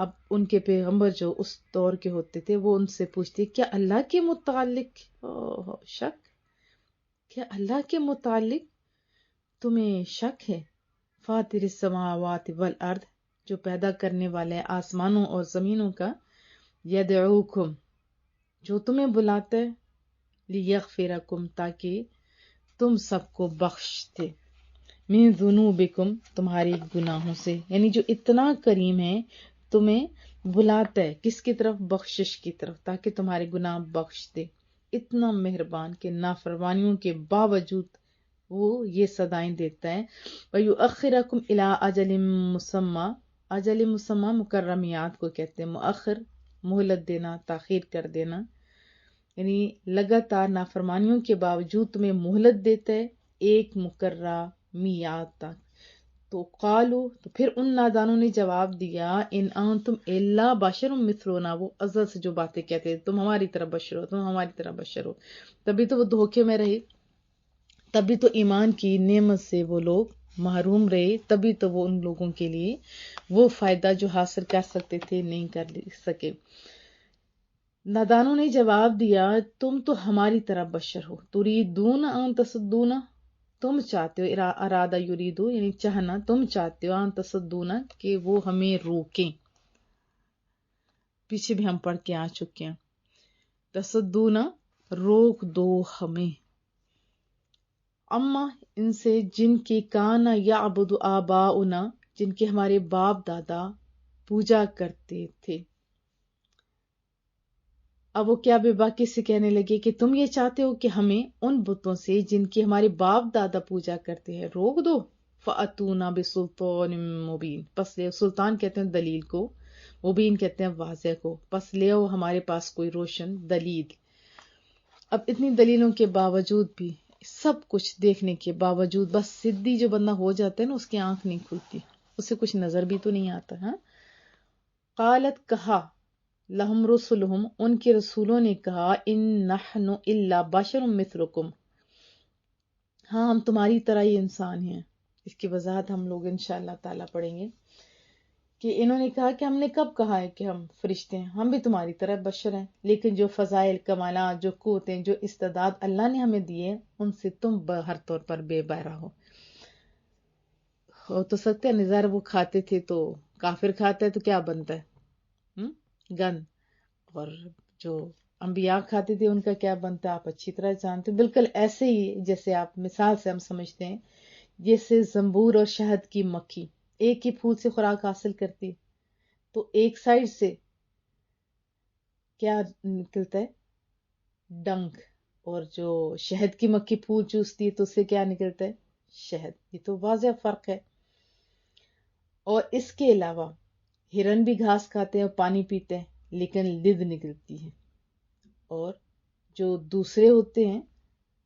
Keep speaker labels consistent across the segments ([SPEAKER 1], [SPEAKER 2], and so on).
[SPEAKER 1] اب ان کے پیغمبر جو اس دور کے ہوتے تھے وہ ان سے پوچھتے کیا اللہ کے متعلق شک، کیا اللہ کے متعلق تمہیں شک ہے؟ فاطر السماوات والارض، جو پیدا کرنے والے آسمانوں اور زمینوں کا، یدعوکم، جو تمہیں بلاتا ہے، لیغفرکم، تاکہ تم سب کو بخش دے، من ذنوبکم، تمہاری گناہوں سے، یعنی جو اتنا کریم ہے تمہیں بلاتا ہے کس کی طرف؟ بخشش کی طرف، تاکہ تمہارے گناہ بخش دے، اتنا مہربان کہ نافرمانیوں کے باوجود وہ یہ صدائیں دیتا ہے۔ وَيُؤَخِّرَكُمْ إِلَىٰ أَجَلٍ مُّسَمًّى، اجل مسمى مکرمیات کو کہتے ہیں، مؤخر مہلت دینا، تاخیر کر دینا، یعنی لگاتار نافرمانیوں کے باوجود تمہیں مہلت دیتا ہے ایک مقررہ میعاد تک۔ تو قالو، تو پھر ان نادانوں نے جواب دیا، ان انتم الا بشر مثلنا، وہ ازل سے جو باتیں کہتے ہیں، تم ہماری طرح بشر ہو، تم ہماری طرح بشر ہو، تبھی تو وہ دھوکے میں رہے، تبھی تو ایمان کی نعمت سے وہ لوگ محروم رہے، تبھی تو وہ ان لوگوں کے لیے وہ فائدہ جو حاصل کر سکتے تھے نہیں کر سکے۔ نادانوں نے جواب دیا، تم تو ہماری طرح بشر ہو، تریدون ان تصدون، تم چاہتے ہو، ارادہ یریدو یعنی چاہنا، تم چاہتے ہو ان تصدون کہ وہ ہمیں روکیں، پیچھے بھی ہم پڑھ کے آ چکے ہیں، تصدون روک دو ہمیں، اما ان سے جن کی کانا یعبد آباؤنا، جن کے ہمارے باپ دادا پوجا کرتے تھے۔ اب وہ کیا بے باکی سے کہنے لگے کہ تم یہ چاہتے ہو کہ ہمیں ان بتوں سے جن کی ہمارے باپ دادا پوجا کرتے ہیں روک دو، فَأْتُونَا بِسُلْطَانٍ مُبِينٍ، پس لے، سلطان کہتے ہیں دلیل کو، مبین کہتے ہیں واضح کو، پس لے آؤ ہمارے پاس کوئی روشن دلیل۔ اب اتنی دلیلوں کے باوجود بھی، سب کچھ دیکھنے کے باوجود، بس سدھی جو بندہ ہو جاتا ہے نا، اس کی آنکھ نہیں کھلتی، اسے کچھ نظر بھی تو نہیں آتا۔ ہاں، قالت، کہا، لہم رسلہم، ان کے رسولوں نے کہا، ان نحن الا بشر مثلکم، ہاں ہم تمہاری طرح ہی انسان ہیں۔ اس کی وضاحت ہم لوگ انشاءاللہ تعالیٰ پڑھیں گے کہ انہوں نے کہا کہ ہم نے کب کہا ہے کہ ہم فرشتے ہیں، ہم بھی تمہاری طرح بشر ہیں، لیکن جو فضائل، کمالات، جو قوتیں، جو استعداد اللہ نے ہمیں دیے، ان سے تم ہر طور پر بے بہرا ہو تو سکتے ہیں، نظر وہ کھاتے تھے تو کافر کھاتا ہے تو کیا بنتا ہے؟ گند، اور جو انبیاء کھاتے تھے ان کا کیا بنتا ہے آپ اچھی طرح جانتے، بالکل ایسے ہی جیسے آپ مثال سے ہم سمجھتے ہیں، جیسے زنبور اور شہد کی مکھی ایک ہی پھول سے خوراک حاصل کرتی، تو ایک سائڈ سے کیا نکلتا ہے؟ ڈنک، اور جو شہد کی مکھی پھول چوستی ہے تو اس سے کیا نکلتا ہے؟ شہد، یہ تو واضح فرق ہے۔ اور اس کے علاوہ ہرن بھی گھاس کھاتے ہیں اور پانی پیتے ہیں، لیکن لد نکلتی ہے، اور جو دوسرے ہوتے ہیں،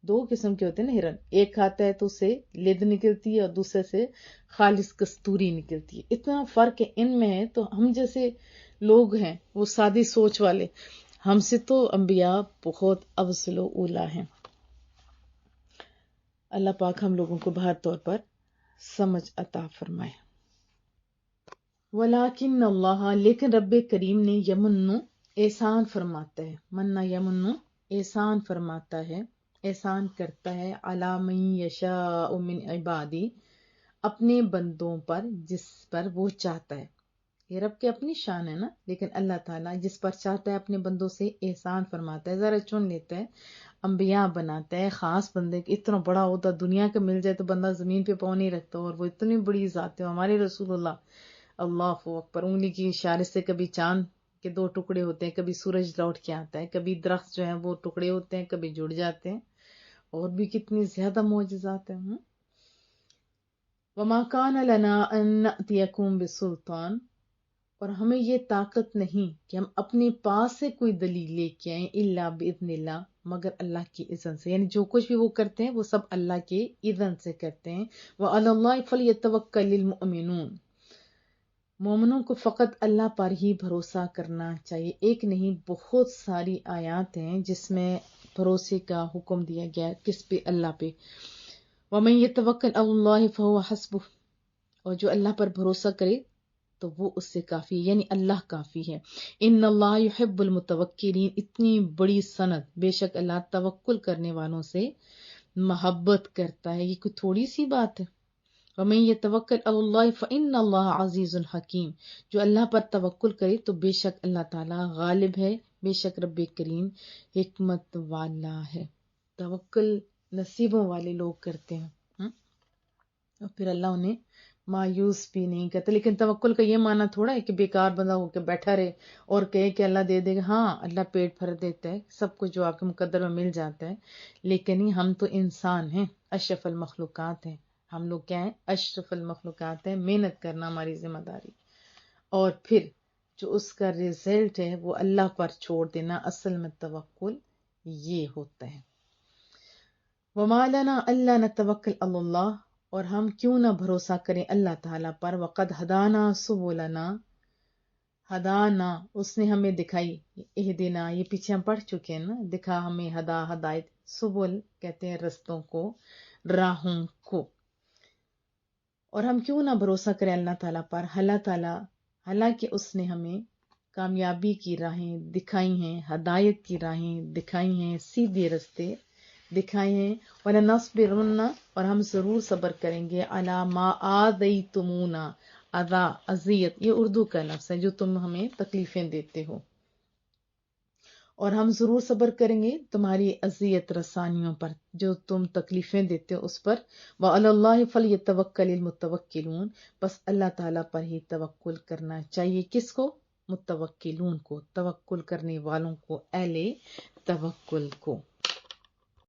[SPEAKER 1] دو قسم کے ہوتے ہیں نا ہرن، ایک کھاتا ہے تو اسے لد نکلتی ہے اور دوسرے سے خالص کستوری نکلتی ہے، اتنا فرق ہے ان میں ہے۔ تو ہم جیسے لوگ ہیں وہ سادی سوچ والے، ہم سے تو انبیاء بہت افضل و اولی ہیں۔ اللہ پاک ہم لوگوں کو بہر طور پر سمجھ عطا فرمائے۔ ولیکن اللہ، لیکن رب کریم نے، یمن، احسان فرماتا ہے، منا یمن، احسان فرماتا ہے، احسان کرتا ہے، علی من یشاء من عبادی، اپنے بندوں پر جس پر وہ چاہتا ہے۔ یہ رب کی اپنی شان ہے نا، لیکن اللہ تعالیٰ جس پر چاہتا ہے اپنے بندوں سے احسان فرماتا ہے، ذرا چن لیتا ہے، انبیاء بناتا ہے، خاص بندے، اتنا بڑا ہوتا دنیا کا مل جائے تو بندہ زمین پہ پاؤں نہیں رکھتا، اور وہ اتنی بڑی ذات ہے ہمارے رسول اللہ، اللہ اکبر، انگلی کی اشارے سے کبھی چاند کے دو ٹکڑے ہوتے ہیں، کبھی سورج لوٹ کے آتا ہے، کبھی درخت جو ہیں وہ ٹکڑے ہوتے ہیں، کبھی جڑ جاتے ہیں، اور بھی کتنی زیادہ معجزات ہیں۔ وما کان لنا ان نأتیکم بسلطان، اور ہمیں یہ طاقت نہیں کہ ہم اپنے پاس سے کوئی دلیل لے کے آئیں، الا باذن اللہ، مگر اللہ کی اذن سے، یعنی جو کچھ بھی وہ کرتے ہیں وہ سب اللہ کے اذن سے کرتے ہیں۔ وعلی اللہ فلیتوکل المؤمنون، مومنوں کو فقط اللہ پر ہی بھروسہ کرنا چاہیے۔ ایک نہیں، بہت ساری آیات ہیں جس میں بھروسے کا حکم دیا گیا ہے، کس پہ؟ اللہ پہ۔ وَمَن يَتَوَكَّلْ عَلَى اللَّهِ فَهُوَ حَسْبُهُ، اور جو اللہ پر بھروسہ کرے تو وہ اس سے کافی ہے، یعنی اللہ کافی ہے۔ ان اللہ یحب المتوکلین، اتنی بڑی سند، بے شک اللہ توکل کرنے والوں سے محبت کرتا ہے، یہ کوئی تھوڑی سی بات ہے۔ وَمَن يَتَوَكَّلْ عَلَى اللَّهِ فَإِنَّ اللَّهَ عَزِيزٌ حَكِيمٌ، جو اللہ پر توکل کرے تو بے شک اللہ تعالیٰ غالب ہے، بے شک رب کریم حکمت والا ہے۔ توکل نصیبوں والے لوگ کرتے ہیں، اور پھر اللہ انہیں مایوس بھی نہیں کرتا۔ لیکن توکل کا یہ معنی تھوڑا ہے کہ بیکار بندہ ہو کے بیٹھا رہے اور کہے کہ اللہ دے دے گا۔ ہاں، اللہ پیٹ بھر دیتا ہے، سب کچھ جو آپ کے مقدر میں مل جاتا ہے، لیکن ہم تو انسان ہیں، اشرف المخلوقات ہیں۔ ہم لوگ کیا ہیں؟ اشرف المخلوقات ہیں، محنت کرنا ہماری ذمہ داری، اور پھر جو اس کا رزلٹ ہے وہ اللہ پر چھوڑ دینا، اصل میں توکل یہ ہوتا ہے۔ وَمَا لَنَا أَلَّا نَتَوَكَّلَ عَلَى اللَّهِ، اور ہم کیوں نہ بھروسہ کریں اللہ تعالیٰ پر، وَقَدْ هَدَانَا سُبُلَنَا، ہدانا اس نے ہمیں دکھائی، اہدنا یہ پیچھے ہم پڑھ چکے ہیں نا، دکھا ہمیں، ہدایت، سبل کہتے ہیں رستوں کو، راہوں کو۔ اور ہم کیوں نہ بھروسہ کریں اللہ تعالیٰ پر، حالانکہ اس نے ہمیں کامیابی کی راہیں دکھائی ہیں، ہدایت کی راہیں دکھائی ہیں، سیدھے رستے دکھائے ہیں۔ وَلَنَصْبِرُنَّ، اور ہم ضرور صبر کریں گے، عَلَىٰ مَا آذَيْتُمُونَا، اذا، اذیت، یہ اردو کا لفظ ہے، جو تم ہمیں تکلیفیں دیتے ہو، اور ہم ضرور صبر کریں گے تمہاری اذیت رسانیوں پر، جو تم تکلیفیں دیتے ہو اس پر۔ وَعَلَى اللَّهِ فَلْيَتَوَكَّلِ الْمُتَوَكِّلُونَ، بس اللہ تعالیٰ پر ہی توکل کرنا چاہیے۔ کس کو؟ متوکلون کو، توکل کرنے والوں کو، اہل توکل کو۔